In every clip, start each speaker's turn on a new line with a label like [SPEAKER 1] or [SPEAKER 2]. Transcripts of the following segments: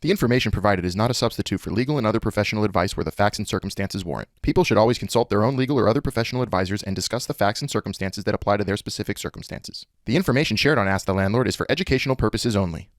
[SPEAKER 1] The information provided is not a substitute for legal and other professional advice where the facts and circumstances warrant. People should always consult their own legal or other professional advisors and discuss the facts and circumstances that apply to their specific circumstances. The information shared on Ask the Landlord is for educational purposes only.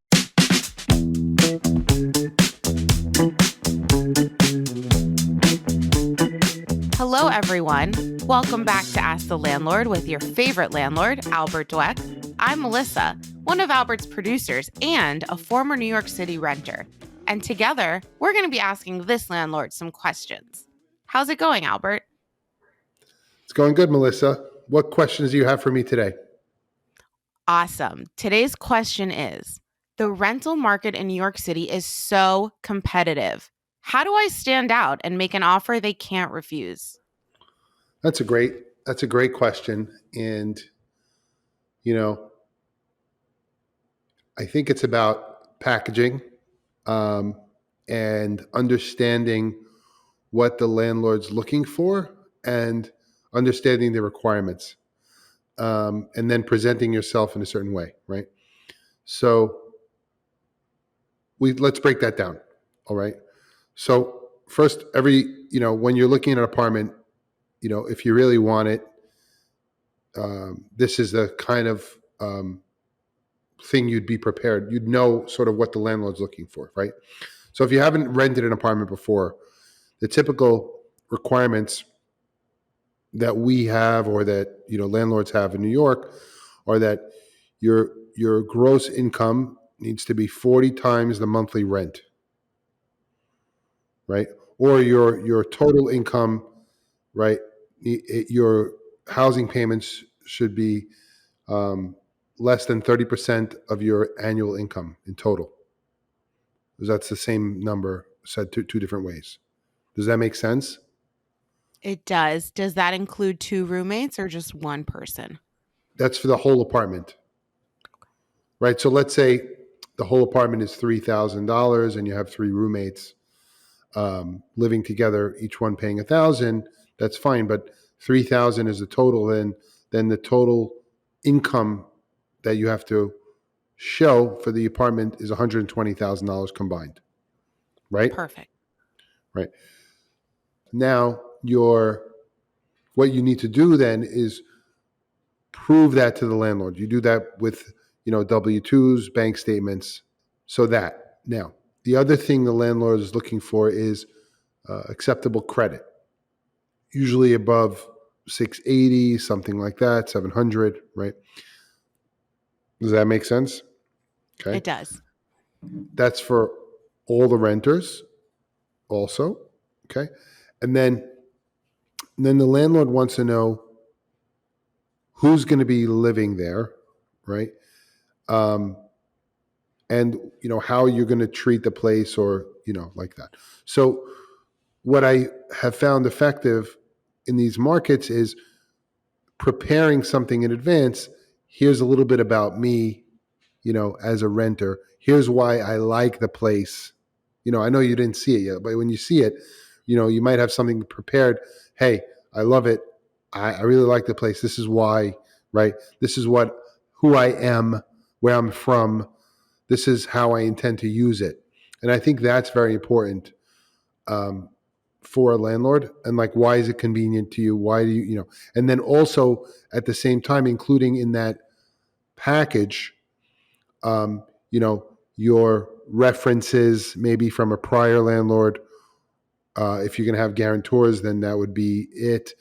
[SPEAKER 2] Hello, everyone. Welcome back to Ask the Landlord with your favorite landlord, Albert Dweck. I'm Melissa, one of Albert's producers and a former New York City renter. And together, we're going to be asking this landlord some questions. How's it going, Albert?
[SPEAKER 3] It's going good, Melissa. What questions do you have for me today?
[SPEAKER 2] Awesome. Today's question is, the rental market in New York City is so competitive. How do I stand out and make an offer they can't refuse?
[SPEAKER 3] That's a great question. And, I think it's about packaging and understanding what the landlord's looking for and understanding the requirements, and then presenting yourself in a certain way, right? So let's break that down. All right. So first, when you're looking at an apartment, if you really want it, this is the kind of thing you'd be prepared. You'd know sort of what the landlord's looking for, right? So if you haven't rented an apartment before, the typical requirements that we have or that landlords have in New York are that your gross income needs to be 40 times the monthly rent, right? Or your total income, right? Your housing payments should be less than 30% of your annual income in total. That's the same number said two different ways. Does that make sense?
[SPEAKER 2] It does. Does that include two roommates or just one person?
[SPEAKER 3] That's for the whole apartment, right? So let's say the whole apartment is $3,000 and you have three roommates living together, each one paying $1,000. That's fine, but $3,000 is the total. Then the total income that you have to show for the apartment is $120,000 combined, right?
[SPEAKER 2] Perfect.
[SPEAKER 3] Right. Now, what you need to do then is prove that to the landlord. You do that with, W-2s, bank statements, so that. Now, the other thing the landlord is looking for is acceptable credit, usually above 680, something like that, 700, right? Does that make sense? Okay.
[SPEAKER 2] It does.
[SPEAKER 3] That's for all the renters also. Okay. And then the landlord wants to know who's going to be living there, right? And how you're going to treat the place, or like that. So what I have found effective in these markets is preparing something in advance. Here's a little bit about me, as a renter. Here's why I like the place. I know you didn't see it yet, but when you see it, you might have something prepared. Hey, I love it. I really like the place. This is why, right? This is who I am, where I'm from. This is how I intend to use it. And I think that's very important for a landlord. And like, why is it convenient to you? Why do you, and then also at the same time, including in that package, your references maybe from a prior landlord. If you're going to have guarantors, then that would be it.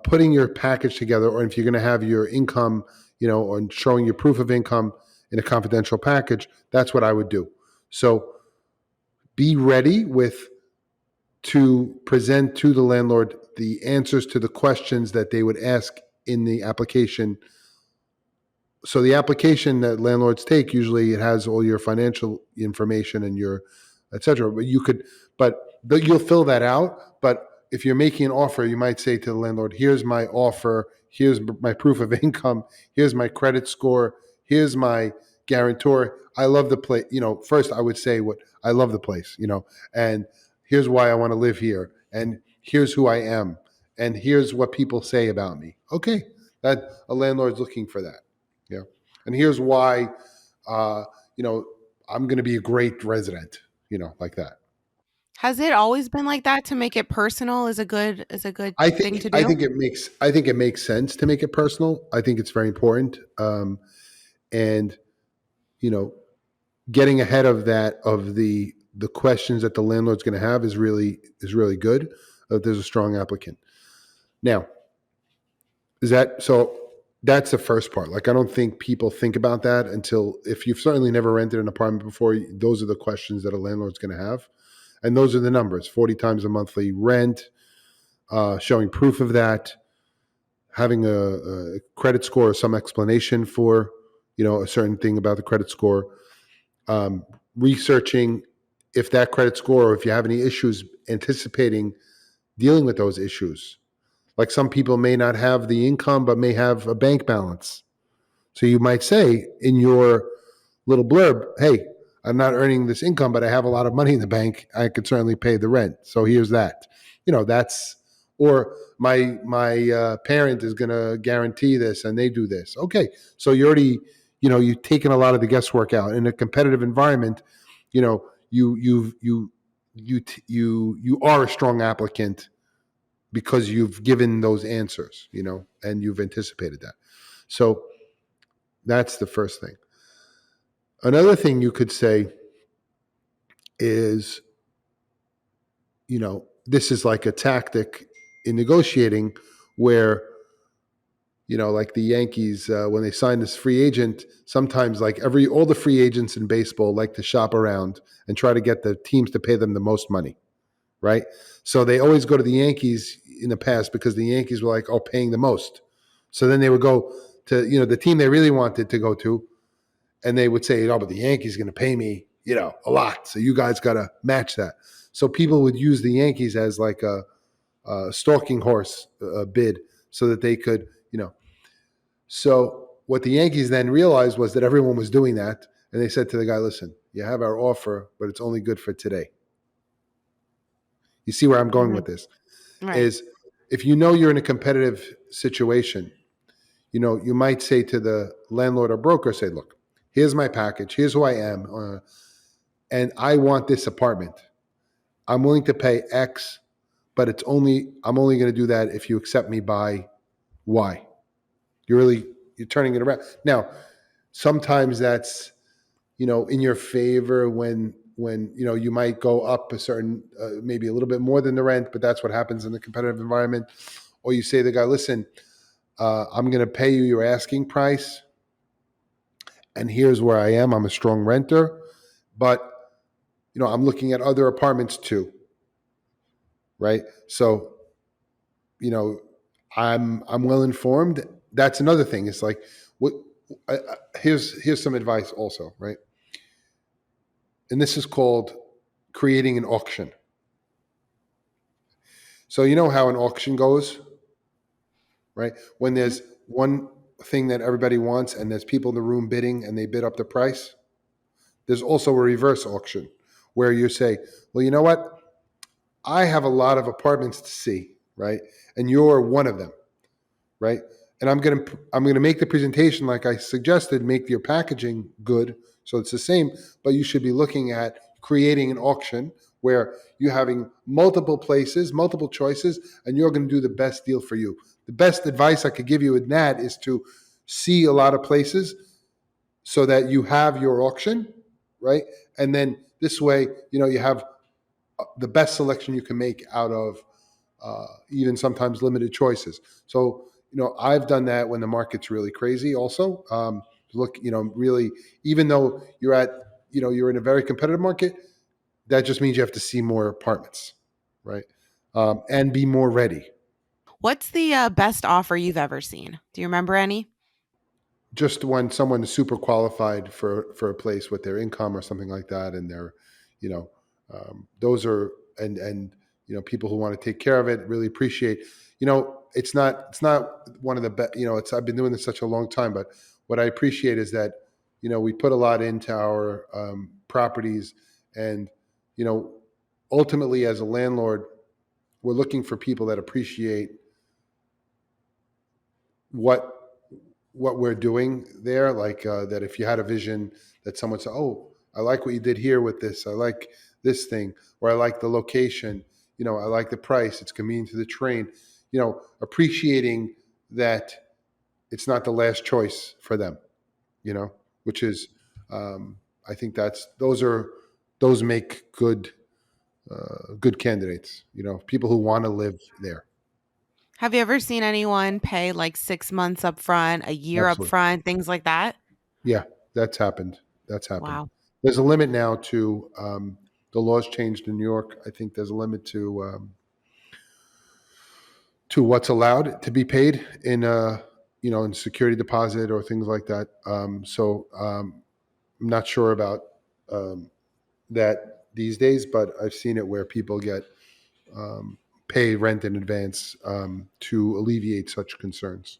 [SPEAKER 3] Putting your package together, or if you're going to have your income, or showing your proof of income in a confidential package, that's what I would do. So be ready to present to the landlord the answers to the questions that they would ask in the application. So the application that landlords take, usually it has all your financial information and your et cetera. But you'll fill that out. But if you're making an offer, you might say to the landlord, here's my offer, here's my proof of income, here's my credit score, here's my guarantor. I love the place. First I would say I love the place, and here's why I want to live here. And here's who I am. And here's what people say about me. Okay. That a landlord's looking for that. Yeah. And here's why, I'm going to be a great resident, like that.
[SPEAKER 2] Has it always been like that to make it personal is a good
[SPEAKER 3] I
[SPEAKER 2] thing
[SPEAKER 3] think
[SPEAKER 2] to
[SPEAKER 3] I
[SPEAKER 2] do?
[SPEAKER 3] think it makes sense to make it personal. I think it's very important, and you know, getting ahead of that of the questions that the landlord's going to have is really good. There's a strong applicant. Now, is that so? That's the first part. Like, I don't think people think about that until, if you've certainly never rented an apartment before, those are the questions that a landlord's going to have, and those are the numbers: 40 times a monthly rent, showing proof of that, having a credit score or some explanation for a certain thing about the credit score, researching if that credit score, or if you have any issues, anticipating dealing with those issues. Like, some people may not have the income but may have a bank balance, so you might say in your little blurb, hey, I'm not earning this income, but I have a lot of money in the bank. I could certainly pay the rent. So here's that. That's, or my parent is going to guarantee this, and they do this. Okay, so you already, you've taken a lot of the guesswork out. In a competitive environment, you are a strong applicant because you've given those answers, and you've anticipated that. So that's the first thing. Another thing you could say is, this is like a tactic in negotiating where, like the Yankees, when they sign this free agent, sometimes, like, all the free agents in baseball like to shop around and try to get the teams to pay them the most money, right? So they always go to the Yankees in the past because the Yankees were like, oh, paying the most. So then they would go to, the team they really wanted to go to, and they would say, oh, but the Yankees going to pay me, a lot. So you guys got to match that. So people would use the Yankees as like a stalking horse bid so that they could, So what the Yankees then realized was that everyone was doing that. And they said to the guy, listen, you have our offer, but it's only good for today. You see where I'm going with
[SPEAKER 2] Mhm.
[SPEAKER 3] this?
[SPEAKER 2] Right.
[SPEAKER 3] Is, if you're in a competitive situation, you might say to the landlord or broker, say, look, here's my package. Here's who I am. And I want this apartment. I'm willing to pay X, but I'm only going to do that if you accept me by Y. You're turning it around. Now, sometimes that's, in your favor when you might go up a certain, maybe a little bit more than the rent, but that's what happens in the competitive environment. Or you say to the guy, listen, I'm going to pay you your asking price, and here's where I am. I'm a strong renter, but I'm looking at other apartments too, right? So, you know, I'm well informed. That's another thing. It's like, what? Here's some advice also, right? And this is called creating an auction. So you know how an auction goes, right? When
[SPEAKER 2] Mhm.
[SPEAKER 3] there's one thing that everybody wants and there's people in the room bidding and they bid up the price. There's also a reverse auction where you say, well, you know what? I have a lot of apartments to see, right? And you're one of them, right? And I'm gonna make the presentation like I suggested, make your packaging good, so it's the same, but you should be looking at creating an auction where you're having multiple places, multiple choices, and you're going to do the best deal for you. The best advice I could give you in that is to see a lot of places so that you have your auction, right? And then this way, you have the best selection you can make out of even sometimes limited choices. So, I've done that when the market's really crazy also. Look, really, even though you're in a very competitive market, that just means you have to see more apartments, right? And be more ready.
[SPEAKER 2] What's the best offer you've ever seen? Do you remember any?
[SPEAKER 3] Just when someone is super qualified for a place with their income or something like that, and they're, you know, those are, and people who want to take care of it really appreciate. It's not one of the best. It's I've been doing this such a long time, but what I appreciate is that we put a lot into our properties, and you know ultimately as a landlord, we're looking for people that appreciate what what we're doing there. Like that, if you had a vision that someone said, "Oh, I like what you did here with this. I like this thing, or I like the location. I like the price. It's convenient to the train. Appreciating that it's not the last choice for them. Which is, I think those make good candidates. People who want to live there.
[SPEAKER 2] Have you ever seen anyone pay like 6 months up front, a year up
[SPEAKER 3] Absolutely.
[SPEAKER 2] front, things like that?
[SPEAKER 3] Yeah, that's happened. That's happened.
[SPEAKER 2] Wow.
[SPEAKER 3] There's a limit now to the laws changed in New York. I think there's a limit to what's allowed to be paid in security deposit or things like that. I'm not sure about um, that these days, but I've seen it where people get um, pay rent in advance to alleviate such concerns.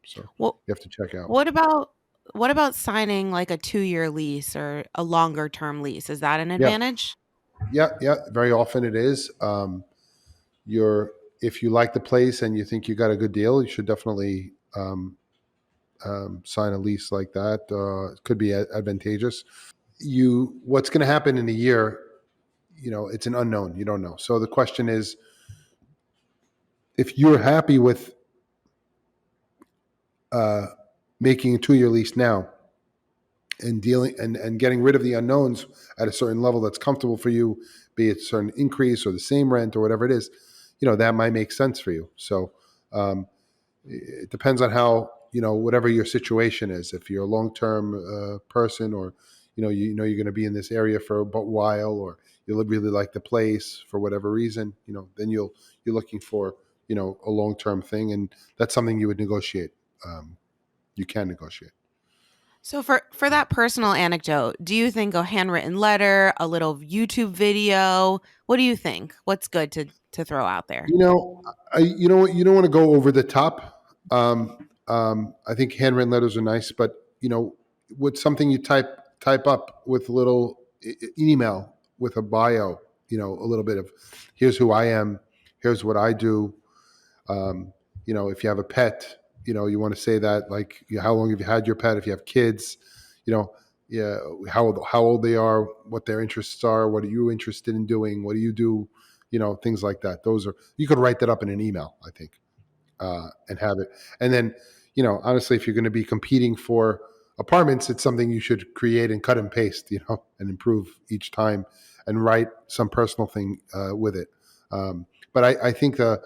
[SPEAKER 3] So
[SPEAKER 2] Well,
[SPEAKER 3] you have to check out.
[SPEAKER 2] what about what about signing like a 2-year lease or a longer term lease? Is that an
[SPEAKER 3] Yeah,
[SPEAKER 2] advantage?
[SPEAKER 3] yeah, yeah. Very often it is. You're If you like the place and you think you got a good deal, you should definitely sign a lease like that. It could be advantageous. What's going to happen in a year? It's an unknown. You don't know. So the question is, if you're happy with uh, making a 2-year lease now and dealing and getting rid of the unknowns at a certain level that's comfortable for you, be it a certain increase or the same rent or whatever it is, that might make sense for you. So um, it depends on how whatever your situation is. If you're a long-term person, or you're going to be in this area for a while, or you really like the place for whatever reason, then you're looking for a long-term thing, and that's something you would negotiate. You can negotiate.
[SPEAKER 2] So for that personal anecdote, do you think a handwritten letter, a little YouTube video, what do you think? What's good to throw out there?
[SPEAKER 3] What, you don't want to go over the top. I think handwritten letters are nice, but with something you type up with a little email with a bio, a little bit of here's who I am, here's what I do. If you have a pet, you want to say that, like, how long have you had your pet? If you have kids, you know, yeah, how old they are, what their interests are, what are you interested in doing, what do you do, things like that. Those are You could write that up in an email, I think, and have it. And then, honestly, if you're going to be competing for apartments, it's something you should create and cut and paste, and improve each time, and write some personal thing with it. But I think the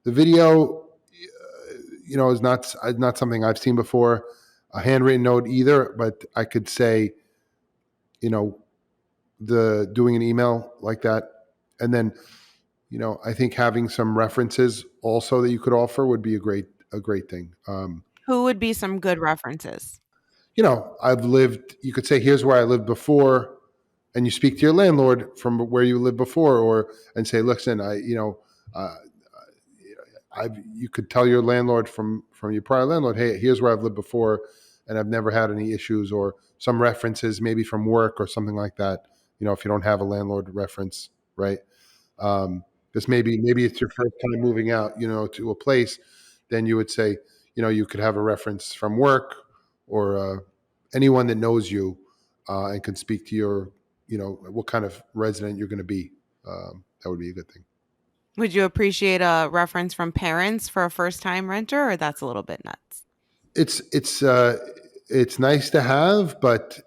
[SPEAKER 3] video, is not something I've seen before. A handwritten note either, but I could say, you know, the doing an email like that, and then, I think having some references also that you could offer would be a great thing.
[SPEAKER 2] Who would be some good references?
[SPEAKER 3] I've lived. You could say, here's where I lived before, and you speak to your landlord from where you lived before, or and say, listen, uh, you could tell your landlord from your prior landlord, hey, here's where I've lived before, and I've never had any issues, or some references maybe from work or something like that. If you don't have a landlord reference, right? Because maybe it's your first time moving out, to a place, then you would say, you could have a reference from work, or anyone that knows you, and can speak to your, what kind of resident you're going to be. That would be a good thing.
[SPEAKER 2] Would you appreciate a reference from parents for a first time renter, or that's a little bit nuts?
[SPEAKER 3] It's nice to have, but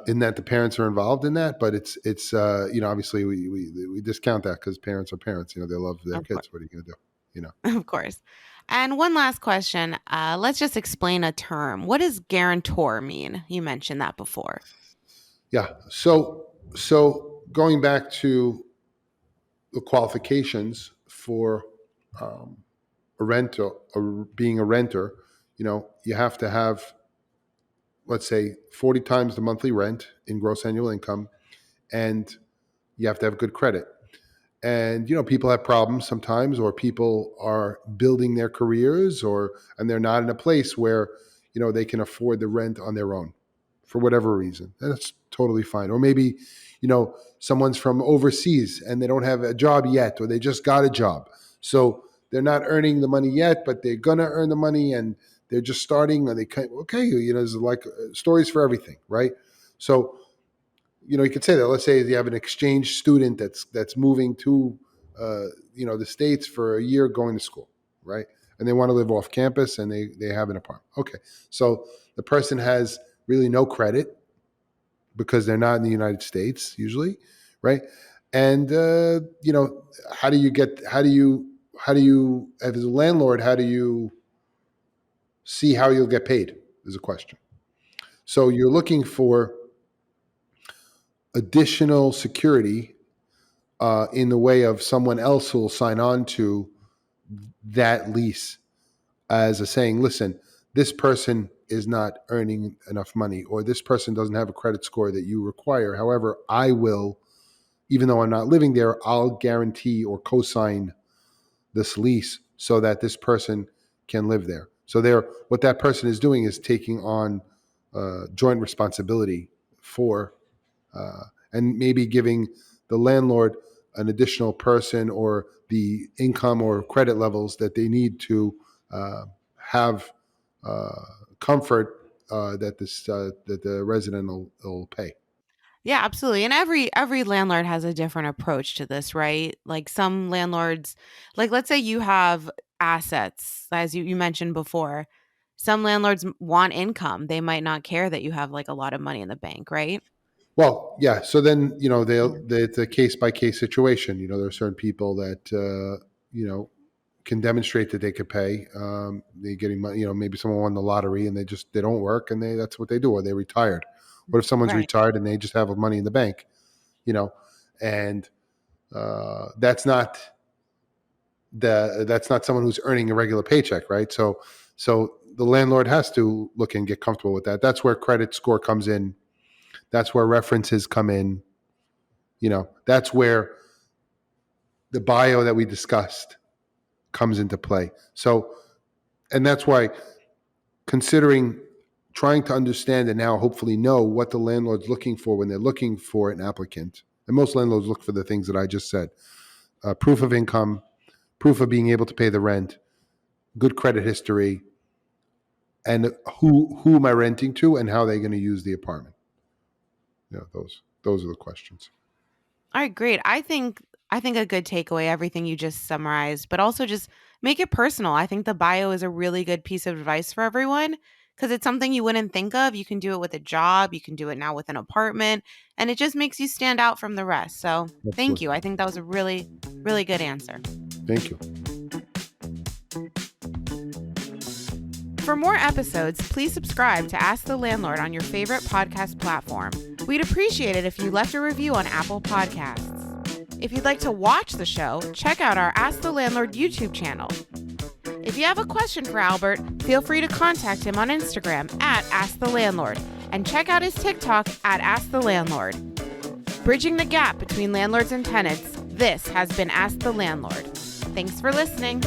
[SPEAKER 3] in that the parents are involved in that. But it's obviously we discount that because parents are parents. They love their
[SPEAKER 2] Of course.
[SPEAKER 3] kids. What are you going to do?
[SPEAKER 2] Of course. And one last question. Let's just explain a term. What does guarantor mean? You mentioned that before.
[SPEAKER 3] Yeah. So going back to the qualifications for um, a renter, or being a renter, you have to have, let's say, 40 times the monthly rent in gross annual income, and you have to have good credit. And people have problems sometimes, or people are building their careers, and they're not in a place where they can afford the rent on their own for whatever reason. And that's totally fine. Or maybe someone's from overseas and they don't have a job yet, or they just got a job, so they're not earning the money yet, but they're gonna earn the money, and they're just starting, and they can't. Okay, there's like stories for everything, right? So you could say that. Let's say you have an exchange student that's moving to, the States for a year going to school, right? And they want to live off campus and they have an apartment. Okay. So the person has really no credit because they're not in the United States usually, right? And, how do you, as a landlord, how do you see how you'll get paid is a question. So you're looking for additional security in the way of someone else who will sign on to that lease as a saying, listen, this person is not earning enough money, or this person doesn't have a credit score that you require. However, I will, even though I'm not living there, I'll guarantee or co-sign this lease so that this person can live there. So what that person is doing is taking on joint responsibility for, and maybe giving the landlord an additional person or the income or credit levels that they need to have comfort that the resident will pay.
[SPEAKER 2] Yeah, absolutely. And every landlord has a different approach to this, right? Like some landlords, like let's say you have assets, as you mentioned before. Some landlords want income. They might not care that you have like a lot of money in the bank, right?
[SPEAKER 3] Well, yeah. So then,
[SPEAKER 2] Yeah.
[SPEAKER 3] it's a case by case situation. There are certain people that, can demonstrate that they could pay. They're getting money, maybe someone won the lottery and they don't work and that's what they do, or they retired. What if someone's
[SPEAKER 2] Right.
[SPEAKER 3] retired and they just have money in the bank, and that's not someone who's earning a regular paycheck, right? So the landlord has to look and get comfortable with that. That's where credit score comes in. That's where references come in. That's where the bio that we discussed comes into play. So, and that's why considering trying to understand and now hopefully know what the landlord's looking for when they're looking for an applicant. And most landlords look for the things that I just said: proof of income, proof of being able to pay the rent, good credit history, and who am I renting to, and how they're going to use the apartment. Those are the questions.
[SPEAKER 2] All right, great. I think a good takeaway, everything you just summarized, but also just make it personal. I think the bio is a really good piece of advice for everyone because it's something you wouldn't think of. You can do it with a job, you can do it now with an apartment, and it just makes you stand out from the rest. So, thank you.
[SPEAKER 3] Absolutely.
[SPEAKER 2] I think that was a really, really good answer.
[SPEAKER 3] Thank you.
[SPEAKER 2] For more episodes, please subscribe to Ask the Landlord on your favorite podcast platform. We'd appreciate it if you left a review on Apple Podcasts. If you'd like to watch the show, check out our Ask the Landlord YouTube channel. If you have a question for Albert, feel free to contact him on Instagram at Ask the Landlord and check out his TikTok at Ask the Landlord. Bridging the gap between landlords and tenants, this has been Ask the Landlord. Thanks for listening.